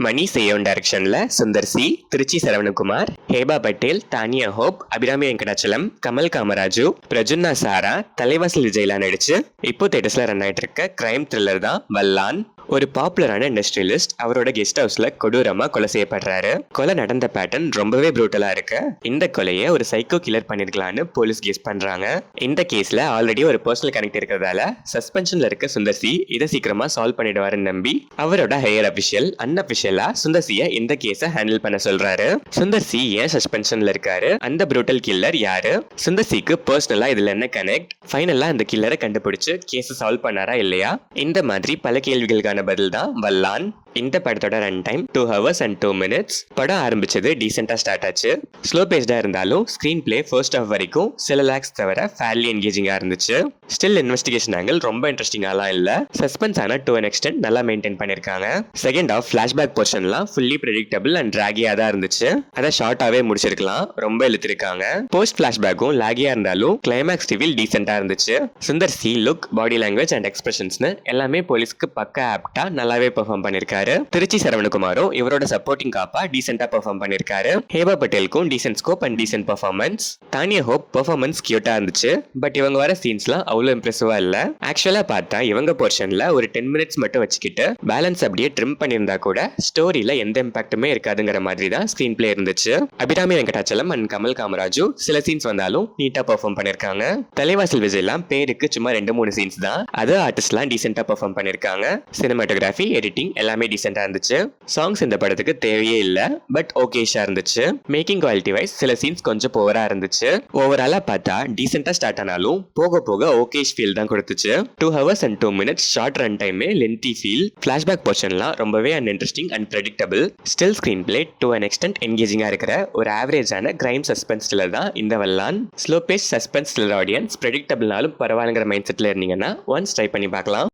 மணி சேயோன் டைரக்ஷன்ல Sundar C, Trichy Saravanakumar, Heba Patel, Tania hope, Abirami Venkatachalam, Kamal Kamaraj, பிரஜுன்னா சாரா, தலைவாசல் விஜய்லாம் நடிச்சு இப்போ தேட்டர்ஸ்ல ரன் ஆயிட்டு இருக்க கிரைம் த்ரில்லர் தான் வல்லான். ஒரு பாப்புலரான இண்டஸ்ட்ரியலிஸ்ட் அவரோட கெஸ்ட் ஹவுஸ்ல கொடூரமா கொலை செய்யப்படுறாரு. கொலை நடந்த பேட்டர்ன் ரொம்பவே ப்ரூட்டலா இருக்கு. இந்த கொலையை ஒரு சைக்கோ கில்லர் பண்ணிருக்கலாம்னு போலீஸ் கெஸ் பண்றாங்க. இந்த கேஸ்ல ஆல்ரெடி ஒரு பர்சனல் கனெக்ட் இருக்கிறதால சஸ்பென்ஷன்ல இருக்க சுந்தர் சி இதை சீக்கிரமா சால்வ் பண்ணிடுவாருன்னு நம்பி அவரோட ஹையர் அபிஷியல் அன்அபிஷியலா சுந்தர் சியை இந்த கேஸை ஹேண்டில் பண்ண சொல்றாரு. சுந்தர் சி ஏன் சஸ்பென்ஷன்ல இருக்காரு, அந்த ப்ரூட்டல் கில்லர் யாரு, சுந்தர் சிக்கு பர்சனலா இதுல என்ன கனெக்ட், ஃபைனலா அந்த கில்லரை கண்டுபிடிச்சு கேஸை சால்வ் பண்ணாரா இல்லையா, இந்த மாதிரி பல கேள்விகளுக்கான பதில் தான் வல்லான். இந்த படத்தோட run time 2 hours and 2 minutes. படம் ஆரம்பிச்சது டீசெண்டா ஸ்டார்ட் ஆச்சு. ஸ்லோ பேஸ்டா இருந்தாலும் ஸ்கிரீன் பிளே ஃபர்ஸ்ட் ஹாஃப் வரைக்கும் சில லேக்ஸ் தவிர ஃபேர்லி என்கேஜிங்கா இருந்துச்சு. ஸ்டில் இன்வெஸ்டிகேஷன் ஆங்கிள் ரொம்ப இன்ட்ரெஸ்டிங்காலாம் இல்ல. சஸ்பென்ஸ் ஆன டு அன் எக்ஸ்டென்ட் நல்லா மெயின்டைன் பண்ணிருக்காங்க. செகண்ட் ஹாஃப் ஃபிளாஷ்பேக் போர்ஷன்லாம் ஃபுல்லி ப்ரெடிக்டபிள் அண்ட் லாகியா தான் இருந்துச்சு. அதை ஷார்ட்டாவே முடிச்சிருக்கலாம், ரொம்ப இழுத்திருக்காங்க. போஸ்ட் ஃபிளாஷ்பேக்கும் லாகியா இருந்தாலும் கிளைமேக்ஸ் ரிவீல் டீசெண்டா இருந்துச்சு. Sundar C look, body language and எக்ஸ்பிரஷன்ஸ்னு எல்லாமே போலீஸ்க்கு பக்கா ஆப்டா நல்லாவே பெர்ஃபார்ம் பண்ணிருக்காரு. திருச்சி சரவணகுமாரும் இவரோட சப்போர்ட்டிங் காப்பா டீசெண்டா பெர்ஃபார்ம் பண்ணிருக்காரு. ஹேபா பட்டேலுக்கும் decent scope and decent performance. Tanya hope performance கியூட்டா இருந்துச்சு. பட் இவங்க வர சீன்ஸ்லாம் அவ்வளவு இம்ப்ரெசிவா இல்ல. ஆக்சுவலா பார்த்தா இவங்க போர்ஷன்ல ஒரு 10 minutes மட்டும் வச்சுக்கிட்டு பேலன்ஸ் அப்படியே ட்ரிம் பண்ணியிருந்தா கூட ஸ்டோரியில எந்த இம்பாக்டுமே இருக்காதுங்கிற மாதிரி தான் ஸ்கிரீன் பிளே இருந்துச்சு. அபிராமி வெங்கடாச்சலம் அண்ட் கமல் காமராஜு சில சீன்ஸ் வந்தாலும் நீட்டா பெர்ஃபார்ம் பண்ணிருக்காங்க. தலைவாசல் விஜய்லாம் பேருக்கு சும்மா 2-3 சீன்ஸ் தான். அது ஆர்டிஸ்ட்லாம் டீசெண்டா பெர்ஃபார்ம் பண்ணிருக்காங்க. சினிமாட்டோகிராஃபி, எடிட்டிங் எல்லாமே டீசெண்டா இருந்துச்சு. சாங்ஸ் இந்த படத்துக்கு தேவையே இல்ல, பட் ஓகேஷா இருந்துச்சு. மேக்கிங் குவாலிட்டி வைஸ் சில சீன்ஸ் கொஞ்சம் ஓவரா இருந்துச்சு. ஓவராலா பார்த்தா டீசெண்டா ஸ்டார்ட் ஆனாலும் போக போக ஓகேஷ் ஃபீல் தான் கொடுத்துச்சு. 2 hours and 2 minutes short run டைமே லென்த்தி ஃபீல். ஃபிளாஷ்பேக் போர்ஷன்லாம் ரொம்பவே uninteresting and predictable. Still screenplay to an extent என்கேஜிங்கா இருக்கிற ஒரு ஆவரேஜான கிரைம் சஸ்பென்ஸ் த்ரில்லர் தான் இந்த Vallan. Slow pace suspense thriller audience ப்ரெடிக்டபிள்னாலும் பரவாயில்லைங்கிற மைண்ட் செட்ல இருந்தீங்கன்னா ஒன்ஸ் ட்ரை பண்ணி பார்க்கலாம்.